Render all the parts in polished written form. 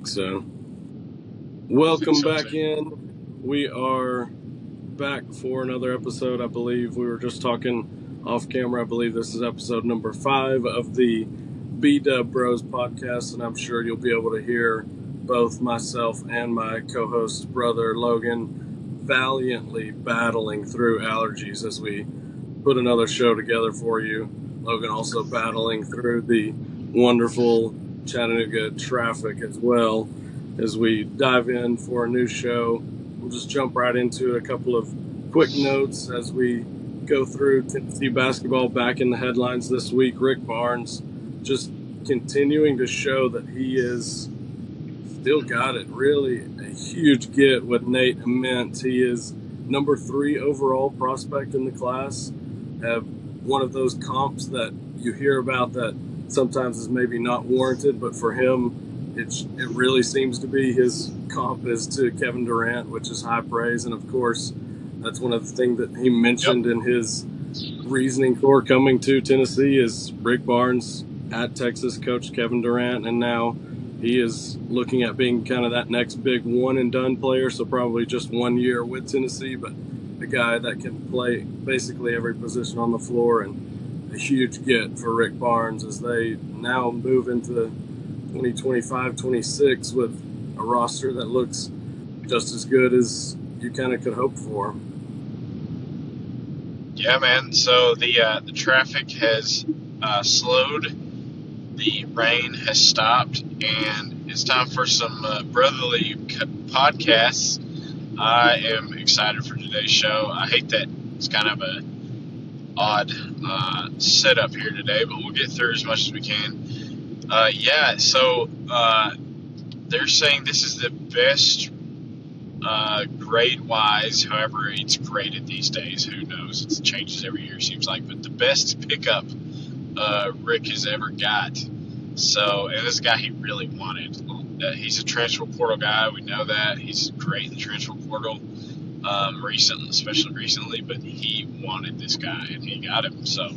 think so. Welcome back in. We are back for another episode. I believe we were just talking off camera. I believe this is episode number 5 of the B-Dub Bros podcast, and I'm sure you'll be able to hear both myself and my co-host brother Logan valiantly battling through allergies as we put another show together for you. Logan also battling through the wonderful Chattanooga traffic as well. As we dive in for a new show, we'll just jump right into a couple of quick notes as we go through Tennessee basketball back in the headlines this week. Rick Barnes just continuing to show that he is still got it. Really a huge get with Nate Ament. He is number 3 overall prospect in the class. Have one of those comps that you hear about that sometimes is maybe not warranted, but for him, it really seems to be his comp is to Kevin Durant, which is high praise. And of course, that's one of the things that he mentioned in his reasoning for coming to Tennessee is Rick Barnes at Texas coached Kevin Durant, and now he is looking at being kind of that next big one and done player. So probably just 1 year with Tennessee, but a guy that can play basically every position on the floor, and a huge get for Rick Barnes as they now move into 2025-26 with a roster that looks just as good as you kind of could hope for. Yeah, man. So the traffic has slowed, the rain has stopped, and it's time for some brotherly podcasts. I am excited for today's show. I hate that it's kind of a odd setup here today, but we'll get through as much as we can. So they're saying this is the best grade-wise, however it's graded these days. Who knows? It changes every year, seems like. But the best pickup Rick has ever got. So, and this guy he really wanted. He's a transfer portal guy. We know that. He's great in the transfer portal, especially recently. But he wanted this guy, and he got him. So,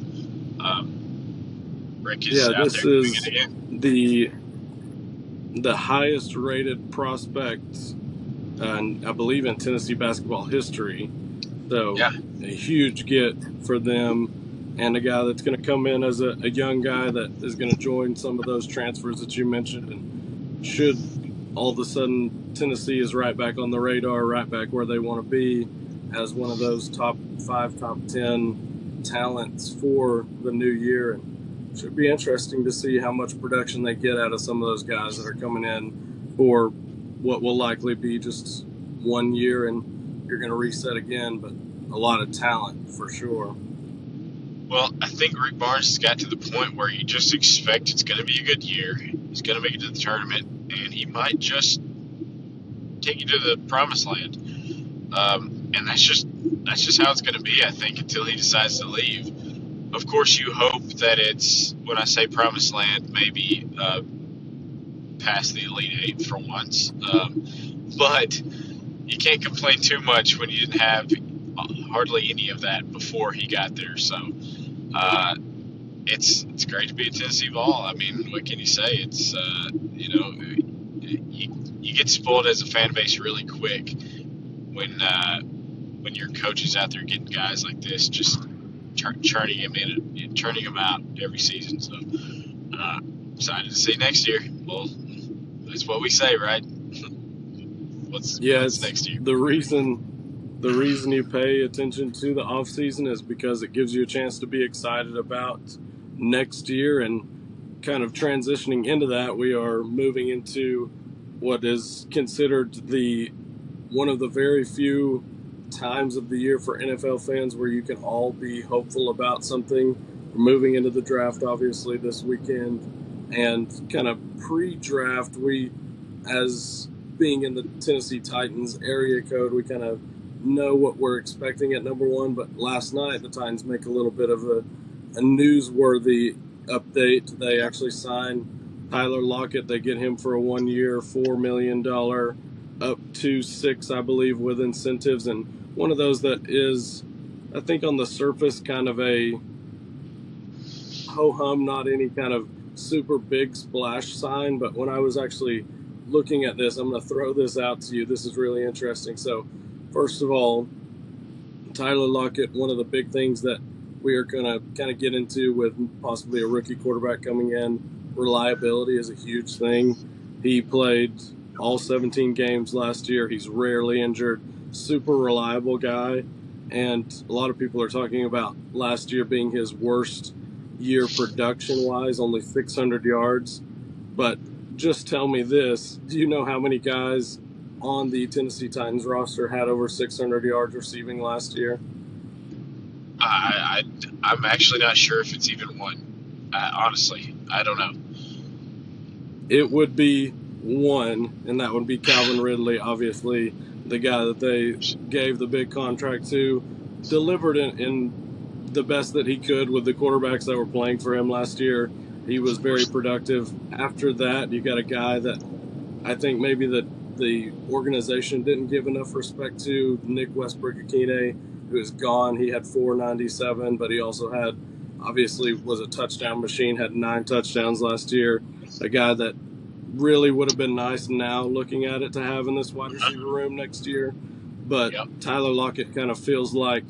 Rick is out there doing it again. The highest rated prospect, I believe, in Tennessee basketball history. So a huge get for them, and a guy that's going to come in as a young guy that is going to join some of those transfers that you mentioned. And should all of a sudden Tennessee is right back on the radar, right back where they want to be as one of those top 5, top 10 talents for the new year. And should be interesting to see how much production they get out of some of those guys that are coming in for what will likely be just 1 year, and you're going to reset again, but a lot of talent for sure. Well, I think Rick Barnes has got to the point where you just expect it's going to be a good year. He's going to make it to the tournament, and he might just take you to the promised land. And that's just how it's going to be, I think, until he decides to leave. Of course, you hope that it's, when I say promised land, maybe past the Elite Eight for once. But you can't complain too much when you didn't have hardly any of that before he got there. So it's great to be a Tennessee Vol. I mean, what can you say? It's you get spoiled as a fan base really quick when your coach is out there getting guys like this, just churning him out every season. So excited to see next year. Well, that's what we say, right? What's next year? The reason you pay attention to the off season is because it gives you a chance to be excited about next year. And kind of transitioning into that, we are moving into what is considered one of the very few times of the year for NFL fans where you can all be hopeful about something. We're moving into the draft, obviously, this weekend, and kind of pre-draft, we, as being in the Tennessee Titans area code, we kind of know what we're expecting at number 1. But last night, the Titans make a little bit of a newsworthy update. They actually signed Tyler Lockett. They get him for a 1 year, $4 million, up to 6, I believe, with incentives. And one of those that is, I think, on the surface, kind of a ho-hum, not any kind of super big splash sign. But when I was actually looking at this, I'm going to throw this out to you. This is really interesting. So, first of all, Tyler Lockett, one of the big things that we are going to kind of get into with possibly a rookie quarterback coming in, reliability is a huge thing. He played all 17 games last year. He's rarely injured, super reliable guy. And a lot of people are talking about last year being his worst year production-wise, only 600 yards. But just tell me this, do you know how many guys on the Tennessee Titans roster had over 600 yards receiving last year? I'm actually not sure if it's even one. Honestly, I don't know. It would be one, and that would be Calvin Ridley, obviously the guy that they gave the big contract to, delivered in the best that he could with the quarterbacks that were playing for him last year. He was very productive. After that, you got a guy that I think maybe the organization didn't give enough respect to, Nick Westbrook-Akine, who is gone. He had 497, but he also had, obviously, was a touchdown machine, had 9 touchdowns last year. A guy that really would have been nice now looking at it to have in this wide receiver room next year. But Yep. Tyler Lockett kind of feels like,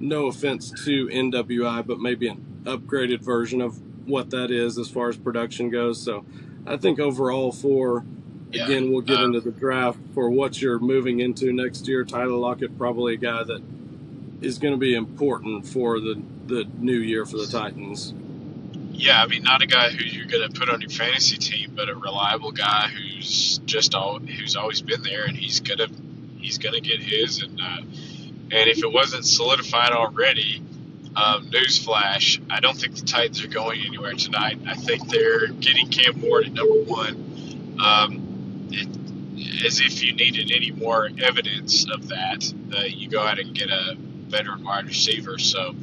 no offense to NWI, but maybe an upgraded version of what that is as far as production goes. So I think overall again, we'll get into the draft, for what you're moving into next year, Tyler Lockett probably a guy that is going to be important for the new year for the Titans. Yeah, I mean, not a guy who you're going to put on your fantasy team, but a reliable guy who's always been there, and he's gonna get his. And if it wasn't solidified already, newsflash, I don't think the Titans are going anywhere tonight. I think they're getting Cam Ward at number 1. As if you needed any more evidence of that, you go out and get a veteran wide receiver. So,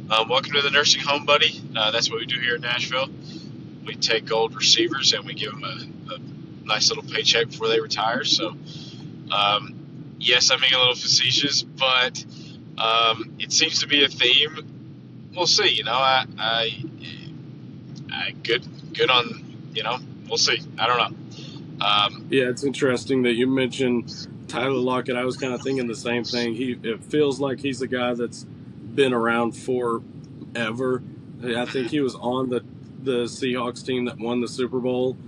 welcome to the nursing home, buddy. That's what we do here in Nashville. We take old receivers and we give them a nice little paycheck before they retire. So, yes, I'm being a little facetious, but it seems to be a theme. We'll see. You know, I good on. You know, we'll see. I don't know. Yeah, it's interesting that you mentioned Tyler Lockett. I was kind of thinking the same thing. It feels like he's a guy that's been around forever. I think he was on the Seahawks team that won the Super Bowl.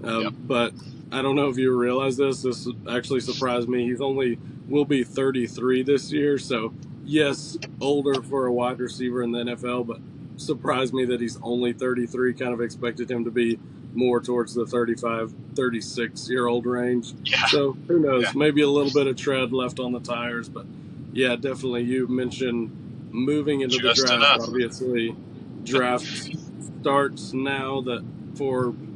Yep. But I don't know if you realize this. This actually surprised me. Will be 33 this year. So, yes, older for a wide receiver in the NFL, but surprised me that he's only 33. Kind of expected him to be more towards the 35, 36-year-old range. Yeah. So, who knows? Yeah. Maybe a little bit of tread left on the tires. But, yeah, definitely you mentioned moving into Just the draft. enough. Obviously, draft starts now.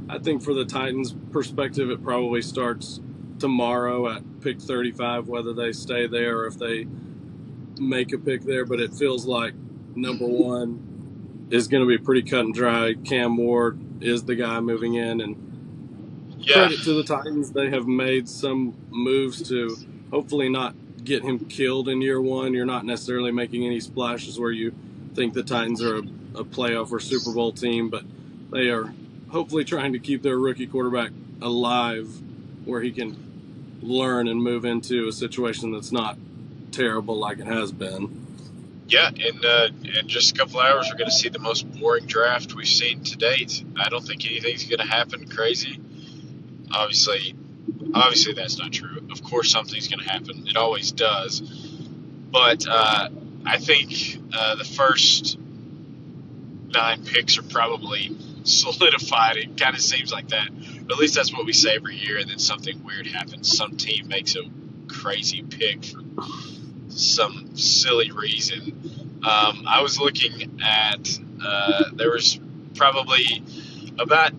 I think for the Titans' perspective, it probably starts tomorrow at pick 35, whether they stay there or if they make a pick there. But it feels like number 1 is going to be pretty cut and dry. Cam Ward is the guy moving in, and credit to the Titans, they have made some moves to hopefully not get him killed in year 1. You're not necessarily making any splashes where you think the Titans are a playoff or Super Bowl team, but they are hopefully trying to keep their rookie quarterback alive where he can learn and move into a situation that's not terrible like it has been. Yeah, in just a couple hours, we're going to see the most boring draft we've seen to date. I don't think anything's going to happen crazy. Obviously, that's not true. Of course, something's going to happen. It always does. But I think the first 9 picks are probably solidified. It kind of seems like that. But at least that's what we say every year, and then something weird happens. Some team makes a crazy pick for some silly reason. I was looking at there was probably about,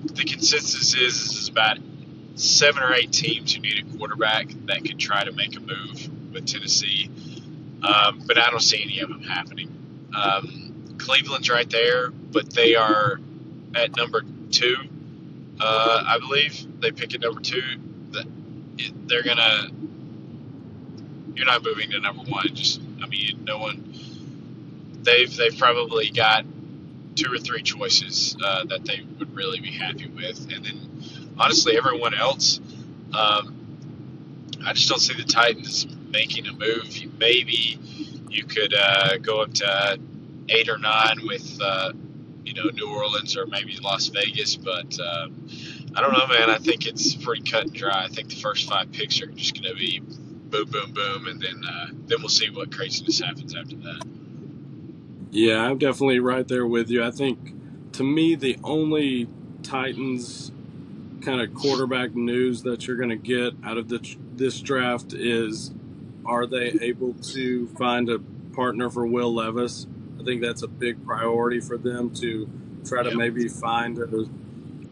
the consensus is about 7 or 8 teams who need a quarterback that could try to make a move with Tennessee, but I don't see any of them happening. Cleveland's right there, but they are at number 2. I believe they pick at number 2. They're gonna. You're not moving to number 1. No one. They've probably got 2 or 3 choices that they would really be happy with, and then honestly, everyone else, um, I just don't see the Titans making a move. Maybe you could go up to 8 or 9 with New Orleans or maybe Las Vegas, but I don't know, man. I think it's pretty cut and dry. I think the first 5 picks are just going to be boom, boom, boom, and then we'll see what craziness happens after that. Yeah, I'm definitely right there with you. I think, to me, the only Titans kind of quarterback news that you're going to get out of this draft is, are they able to find a partner for Will Levis? I think that's a big priority for them to try to Yep. maybe find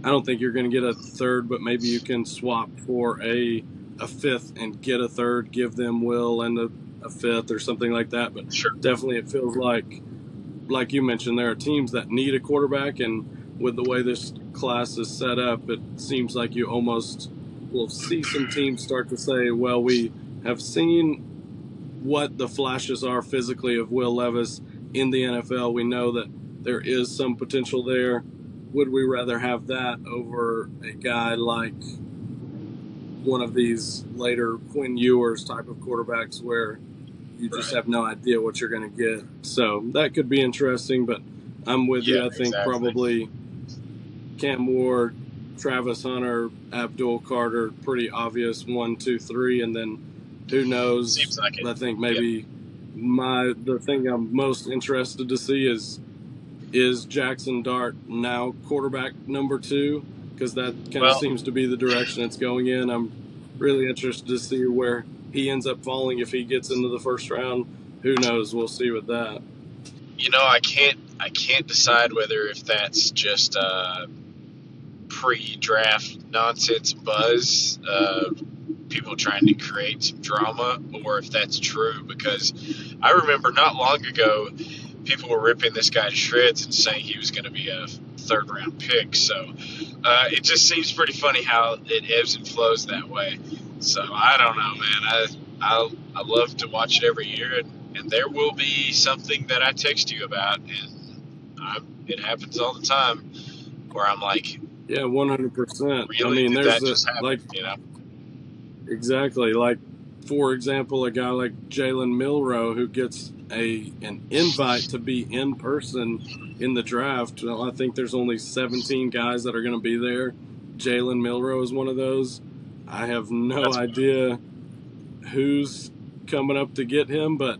I don't think you're going to get a third, but maybe you can swap for a fifth and get a third, give them Will and a fifth or something like that. But Sure. definitely it feels like you mentioned, there are teams that need a quarterback, and with the way this class is set up, it seems like you almost will see some teams start to say, well, we have seen what the flashes are physically of Will Levis in the NFL. We know that there is some potential there. Would we rather have that over a guy like one of these later Quinn Ewers type of quarterbacks where you just have no idea what you're going to get? So that could be interesting, but I'm with you. I think exactly. probably Cam Ward, Travis Hunter, Abdul Carter, pretty obvious 1, 2, 3, and then who knows? Seems like it. I think maybe the thing I'm most interested to see is Jackson Dart now quarterback number 2, because that kind of seems to be the direction it's going in. I'm really interested to see where he ends up falling if he gets into the first round. Who knows? We'll see with that. I can't decide whether if that's just pre-draft nonsense buzz, people trying to create some drama, or if that's true, because I remember not long ago people were ripping this guy to shreds and saying he was going to be a third-round pick. So it just seems pretty funny how it ebbs and flows that way. So I don't know, man. I love to watch it every year, and there will be something that I text you about, and it happens all the time where I'm like, yeah, 100%. really? I mean, Did there's that just happen? Exactly. Like, for example, a guy like Jalen Milroe who gets an invite to be in person in the draft. Well, I think there's only 17 guys that are going to be there. Jalen Milroe is one of those. I have no idea who's coming up to get him, but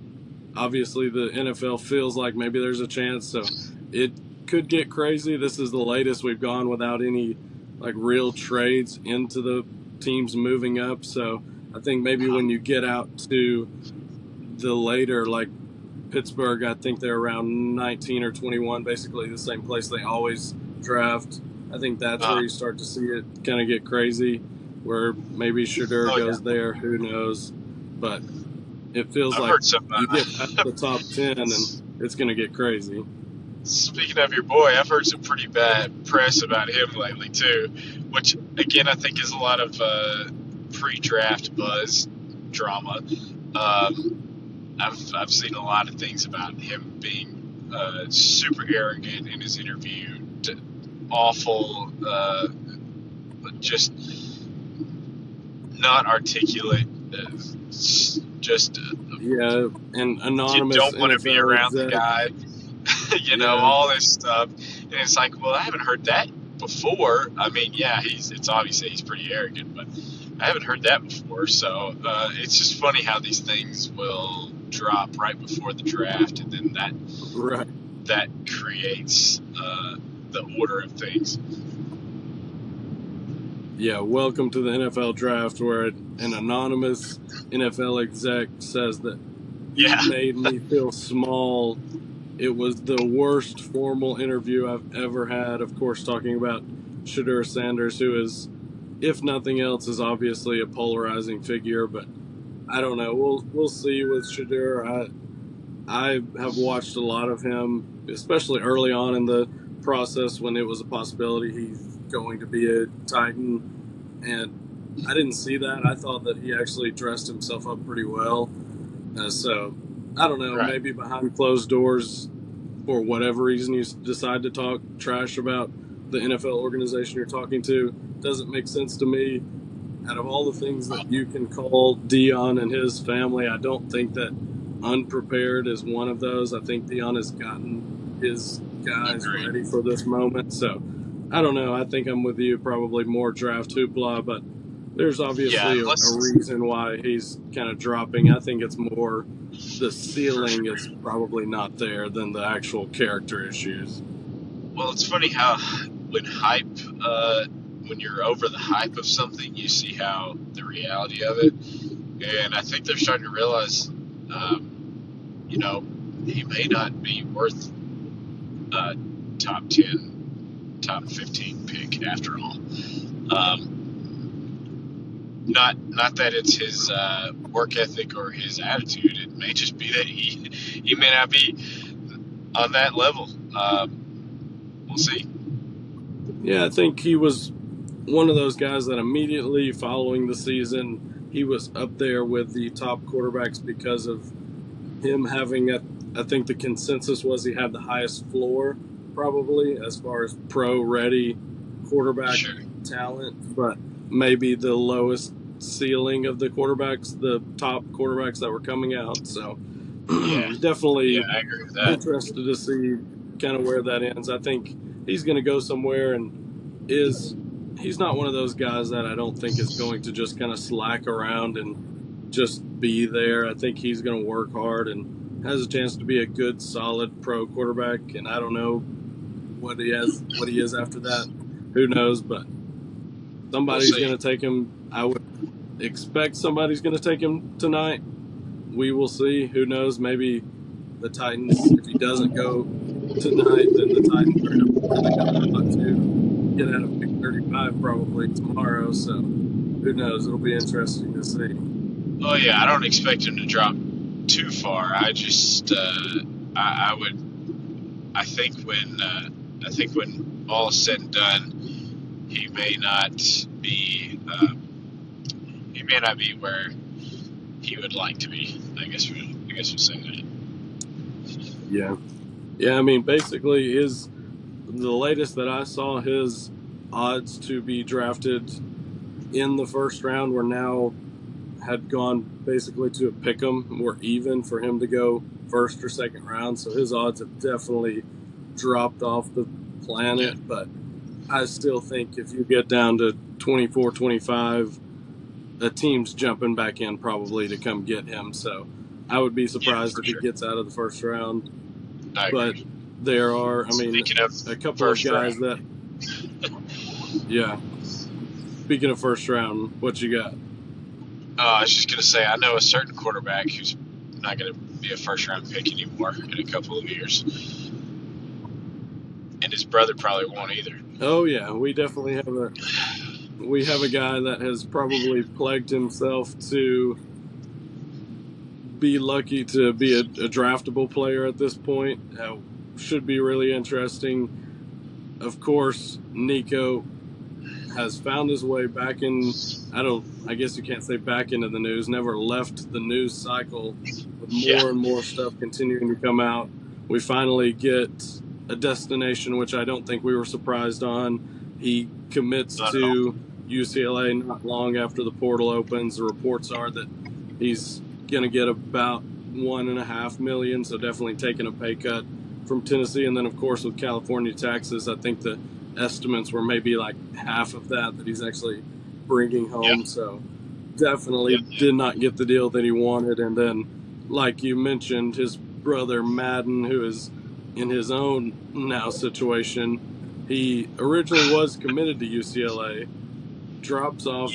obviously the NFL feels like maybe there's a chance. So it could get crazy. This is the latest we've gone without any real trades into the teams moving up. So I think maybe when you get out to the later, like Pittsburgh, I think they're around 19 or 21, basically the same place they always draft. I think that's where you start to see it kind of get crazy, where maybe Shedeur goes there. Who knows? But it feels like you get past the top 10 and it's going to get crazy. Speaking of your boy, I've heard some pretty bad press about him lately too, which again I think is a lot of pre-draft buzz drama. I've seen a lot of things about him being super arrogant in his interview, awful, just not articulate, just and anonymous. You don't want to be around the guy. All this stuff, and it's like, well, I haven't heard that before. I mean, yeah, it's obviously he's pretty arrogant, but I haven't heard that before. So it's just funny how these things will drop right before the draft, and then that creates the order of things. Yeah, welcome to the NFL draft, where an anonymous NFL exec says that he made me feel small. It was the worst formal interview I've ever had. Of course, talking about Shedeur Sanders, who is, if nothing else, is obviously a polarizing figure. But I don't know. We'll see with Shedeur. I have watched a lot of him, especially early on in the process when it was a possibility he's going to be a Titan, and I didn't see that. I thought that he actually dressed himself up pretty well. So I don't know, maybe behind closed doors, for whatever reason you decide to talk trash about the NFL organization you're talking to, doesn't make sense to me. Out of all the things that you can call Dion and his family, I don't think that unprepared is one of those. I think Dion has gotten his guys Agreed. ready for this moment. So I don't know. I think I'm with you, probably more draft hoopla, but there's Yeah, obviously a reason why he's kind of dropping. I think it's more the ceiling is probably not there than the actual character issues. Well, it's funny how when you're over the hype of something, you see how the reality of it. And I think they're starting to realize, you know, he may not be worth a top 10, top 15 pick after all. Not that it's his work ethic or his attitude. It may just be that he may not be on that level. We'll see. Yeah, I think he was one of those guys that immediately following the season, he was up there with the top quarterbacks because of him having I think the consensus was he had the highest floor probably as far as pro ready quarterback talent, but maybe the lowest ceiling of the quarterbacks, the top quarterbacks that were coming out. So definitely I agree with that. interested to see kind of where that ends. I think he's going to go somewhere and he's not one of those guys that I don't think is going to just kind of slack around and just be there. I think he's going to work hard and has a chance to be a good, solid pro quarterback. And I don't know what he is after that. Who knows? But somebody's going to take him. I would expect somebody's going to take him tonight. We will see. Who knows? Maybe the Titans, if he doesn't go tonight, then the Titans are going to get out of pick 35 probably tomorrow. So who knows? It'll be interesting to see. Oh yeah, I don't expect him to drop too far. I just I think when all is said and done, he may not be where he would like to be. I guess we'll say that. Yeah. I mean, basically, the latest that I saw, his odds to be drafted in the first round had gone basically to a pick'em, were even for him to go first or second round. So his odds have definitely dropped off the planet. Yeah. But I still think if you get down to 24, 25, a team's jumping back in probably to come get him. So I would be surprised if he gets out of the first round. But there are, a couple of guys that. Yeah. Speaking of first round, what you got? I was just going to say, I know a certain quarterback who's not going to be a first-round pick anymore in a couple of years. And his brother probably won't either. Oh, yeah. We definitely have a guy that has probably plagued himself to be lucky to be a draftable player at this point. Should be really interesting. Of course, Nico has found his way back in, I guess you can't say back into the news, never left the news cycle with more and more stuff continuing to come out. We finally get a destination, which I don't think we were surprised on. He commits to UCLA not long after the portal opens. The reports are that he's going to get about $1.5 million, so definitely taking a pay cut from Tennessee. And then, of course, with California taxes, I think the estimates were maybe like half of that he's actually bringing home. Yep. So definitely did not get the deal that he wanted. And then, like you mentioned, his brother Madden, who is in his own now situation, he originally was committed to UCLA, drops off,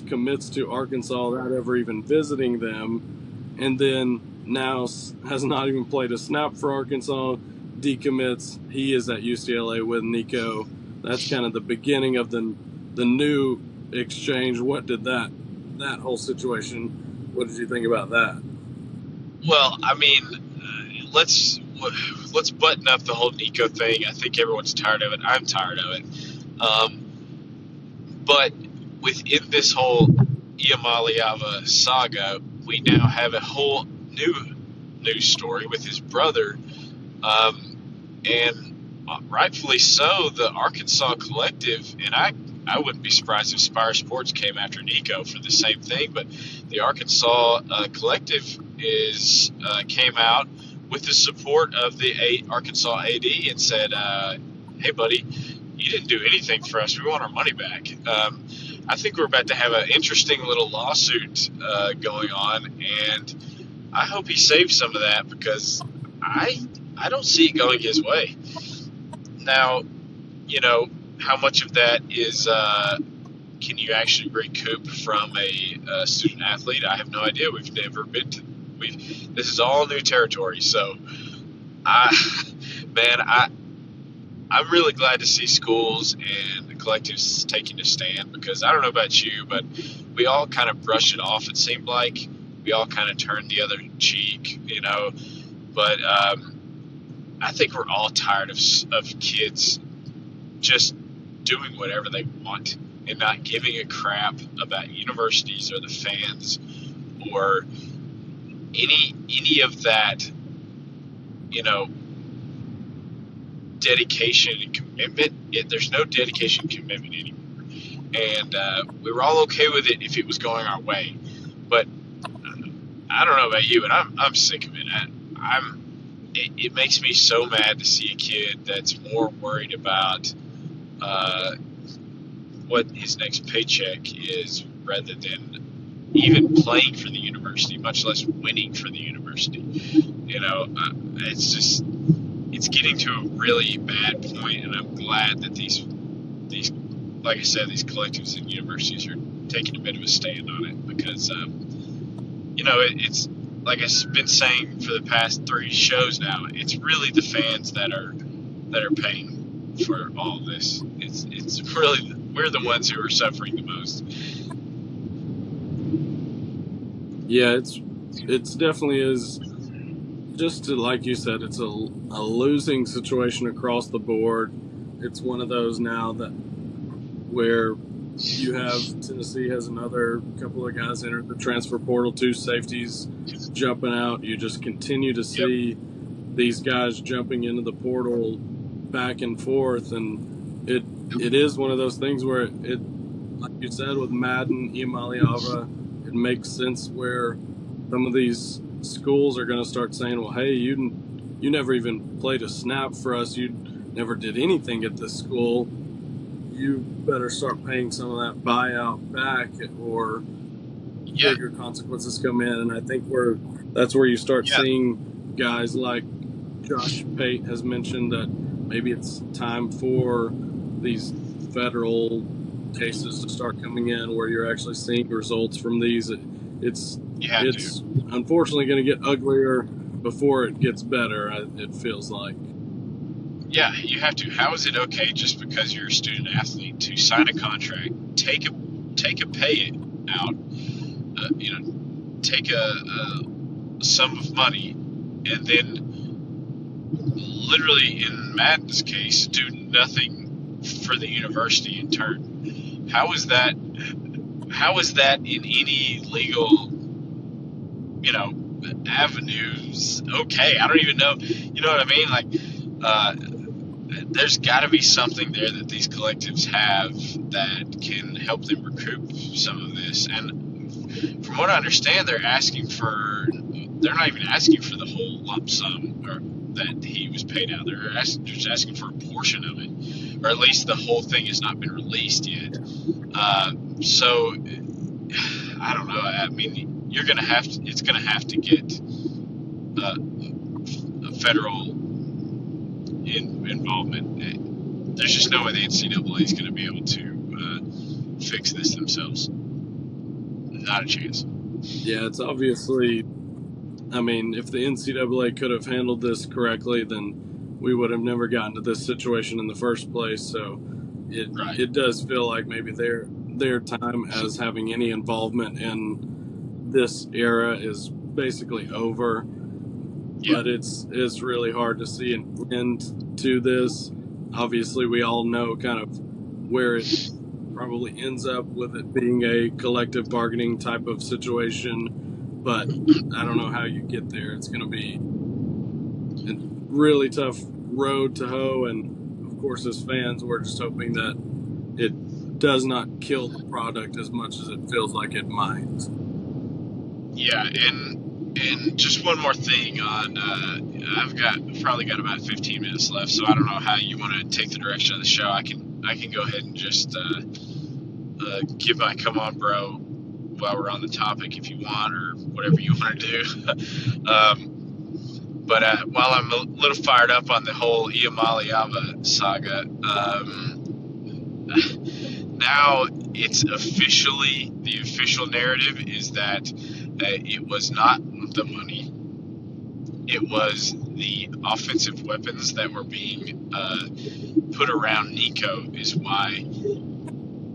commits to Arkansas without ever even visiting them, and then now has not even played a snap for Arkansas, decommits. He is at UCLA with Nico. That's kind of the beginning of the new exchange. What did that whole situation, what did you think about that? Well, I mean, let's button up the whole Nico thing. I think everyone's tired of it. I'm tired of it. But within this whole Iamaleava saga, we now have a whole new news story with his brother. And rightfully so, the Arkansas Collective, and I wouldn't be surprised if Spire Sports came after Nico for the same thing. But the Arkansas collective came out with the support of the Arkansas AD and said, "Hey, buddy, you didn't do anything for us. We want our money back." I think we're about to have an interesting little lawsuit going on, and I hope he saves some of that because I don't see it going his way. Now, how much of that is can you actually recoup from a student athlete? I have no idea. We've never been to. This is all new territory. So, I'm really glad to see schools and the collectives taking a stand because I don't know about you, but we all kind of brushed it off. It seemed like we all kind of turned the other cheek, But I think we're all tired of kids just doing whatever they want and not giving a crap about universities or the fans or any of that, dedication and commitment. There's no dedication and commitment anymore, and we were all okay with it if it was going our way. But I don't know about you, but I'm sick of it. It makes me so mad to see a kid that's more worried about what his next paycheck is rather than even playing for the university, much less winning for the university. It's getting to a really bad point, and I'm glad that these, like I said, these collectives and universities are taking a bit of a stand on it because, it's like I've been saying for the past 3 shows now. It's really the fans that are paying for all of this. It's really we're the ones who are suffering the most. Yeah, it's definitely is. Just like you said, it's a losing situation across the board. It's one of those now that where you have Tennessee has another couple of guys entered the transfer portal, 2 safeties jumping out. You just continue to see these guys jumping into the portal back and forth, and it is one of those things where it like you said with Madden, Imaliava, it makes sense where some of these schools are going to start saying, well, hey, you never even played a snap for us. You never did anything at this school. You better start paying some of that buyout back or bigger consequences come in. And I think that's where you start seeing guys like Josh Pate has mentioned that maybe it's time for these federal cases to start coming in where you're actually seeing results from these. It's unfortunately going to get uglier before it gets better, it feels like. Yeah, you have to. How is it okay just because you're a student athlete to sign a contract, take a pay out, take a sum of money, and then literally in Madden's case do nothing for the university in turn? How is that in any legal avenues okay? I don't even know. You know what I mean? Like, there's got to be something there that these collectives have that can help them recoup some of this. And from what I understand, they're not even asking for the whole lump sum or that he was paid out. They're just asking for a portion of it, or at least the whole thing has not been released yet. So I don't know. I mean, it's gonna have to get a federal involvement. There's just no way the NCAA is going to be able to fix this themselves. Not a chance. Yeah, it's obviously. I mean, if the NCAA could have handled this correctly, then we would have never gotten to this situation in the first place. So it does feel like maybe their time as having any involvement in this era is basically over. But it's really hard to see an end to this. Obviously, we all know kind of where it probably ends up with it being a collective bargaining type of situation. But I don't know how you get there. It's going to be a really tough road to hoe. And, of course, as fans, we're just hoping that does not kill the product as much as it feels like it might. Yeah, and just one more thing on. I've probably got about 15 minutes left, so I don't know how you want to take the direction of the show. I can go ahead and just give my come on, bro, while we're on the topic, if you want, or whatever you want to do. But while I'm a little fired up on the whole Iamaliava saga, now it's officially, the official narrative is that it was not the money, it was the offensive weapons that were being put around Nico is why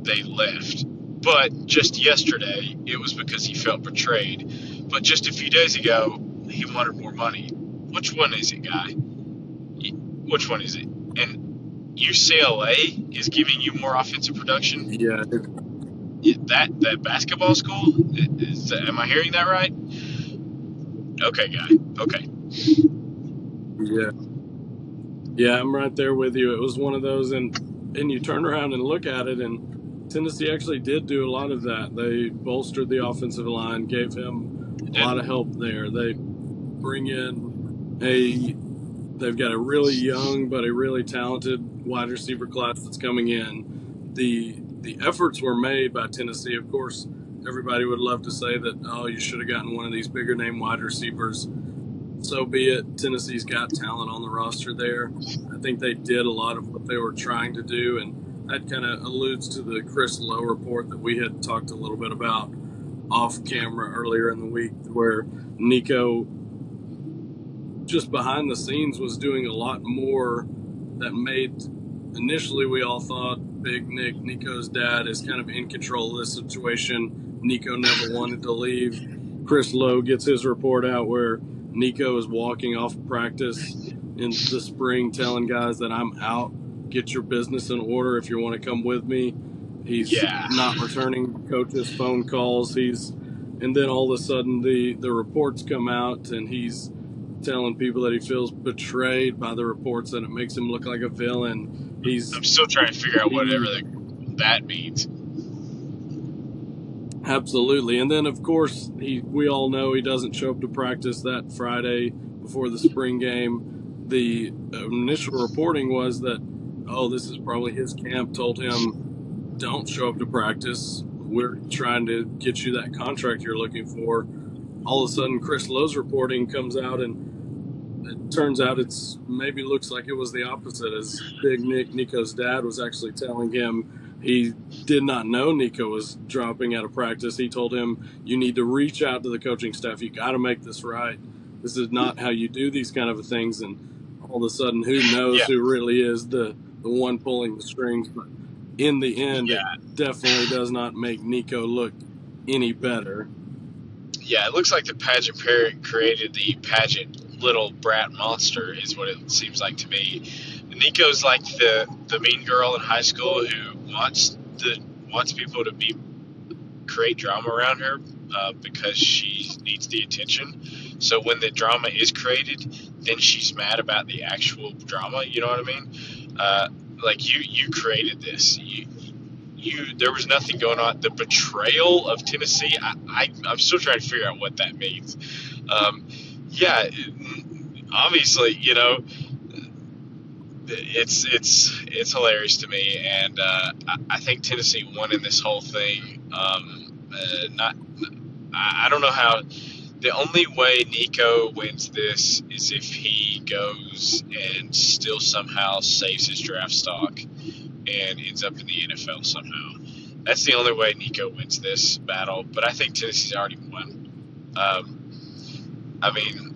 they left. But just yesterday, it was because he felt betrayed. But just a few days ago, he wanted more money. Which one is it, guy? Which one is it? And UCLA is giving you more offensive production? Yeah. That basketball school? Am I hearing that right? Okay, guy. Okay. Yeah. Yeah, I'm right there with you. It was one of those, and you turn around and look at it, and Tennessee actually did do a lot of that. They bolstered the offensive line, gave him a lot of help there. They bring in they've got a really young but a really talented wide receiver class that's coming in. The efforts were made by Tennessee. Of course, everybody would love to say that, oh, you should have gotten one of these bigger name wide receivers. So be it. Tennessee's got talent on the roster there. I think they did a lot of what they were trying to do, and that kind of alludes to the Chris Lowe report that we had talked a little bit about off camera earlier in the week, where Nico, just behind the scenes, was doing a lot more that made, initially we all thought Big Nick, Nico's dad, is kind of in control of this situation. Nico never wanted to leave. Chris Lowe gets his report out where Nico is walking off practice in the spring telling guys that I'm out, get your business in order if you want to come with me. He's not returning coaches' phone calls. And then all of a sudden the reports come out, and he's telling people that he feels betrayed by the reports, and it makes him look like a villain. I'm still trying to figure out whatever that means. Absolutely. And then, of course, we all know he doesn't show up to practice that Friday before the spring game. The initial reporting was that, oh, this is probably his camp told him, don't show up to practice. We're trying to get you that contract you're looking for. All of a sudden, Chris Lowe's reporting comes out, and it turns out it's maybe looks like it was the opposite, as Big Nick, Nico's dad, was actually telling him he did not know Nico was dropping out of practice. He told him, you need to reach out to the coaching staff. You got to make this right. This is not how you do these kind of things. And all of a sudden, who knows who really is the one pulling the strings. But in the end, it definitely does not make Nico look any better. Yeah, it looks like the pageant parent created the pageant little brat monster, is what it seems like to me. Nico's like the mean girl in high school who wants people to create drama around her because she needs the attention. So when the drama is created, then she's mad about the actual drama. You know what I mean? Like you created this. There was nothing going on. The betrayal of Tennessee, I'm still trying to figure out what that means. Obviously, you know, it's hilarious to me, and I think Tennessee won in this whole thing. I don't know how. The only way Nico wins this is if he goes and still somehow saves his draft stock and ends up in the NFL somehow. That's the only way Nico wins this battle. But I think Tennessee's already won. I mean,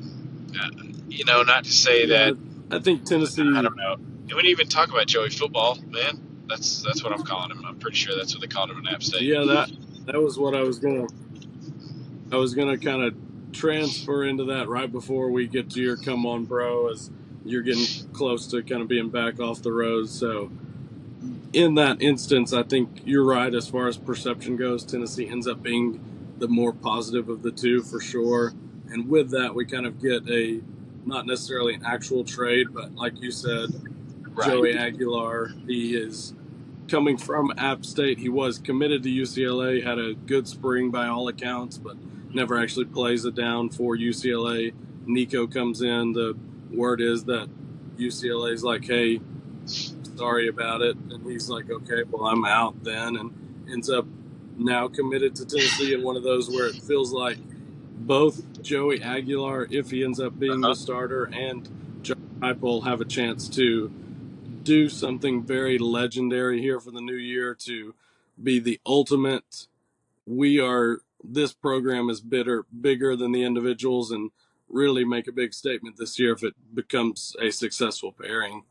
you know, not to say that. I think Tennessee. I don't know. And we didn't even talk about Joey Football, man. That's what I'm calling him. I'm pretty sure that's what they called him in App State. Yeah, that was what I was gonna kind of transfer into that right before we get to your come on, bro, as you're getting close to kind of being back off the road. So in that instance, I think you're right as far as perception goes. Tennessee ends up being the more positive of the two for sure. And with that, we kind of get not necessarily an actual trade, but like you said, right. Joey Aguilar, he is coming from App State, he was committed to UCLA, had a good spring by all accounts, but never actually plays it down for UCLA. Nico comes in. The word is that UCLA is like, hey, sorry about it. And he's like, okay, well, I'm out then. And ends up now committed to Tennessee in one of those where it feels like both Joey Aguilar, if he ends up being the starter, and Joe Heupel have a chance to do something very legendary here for the new year, to be the ultimate. This program is bigger than the individuals, and really make a big statement this year if it becomes a successful pairing.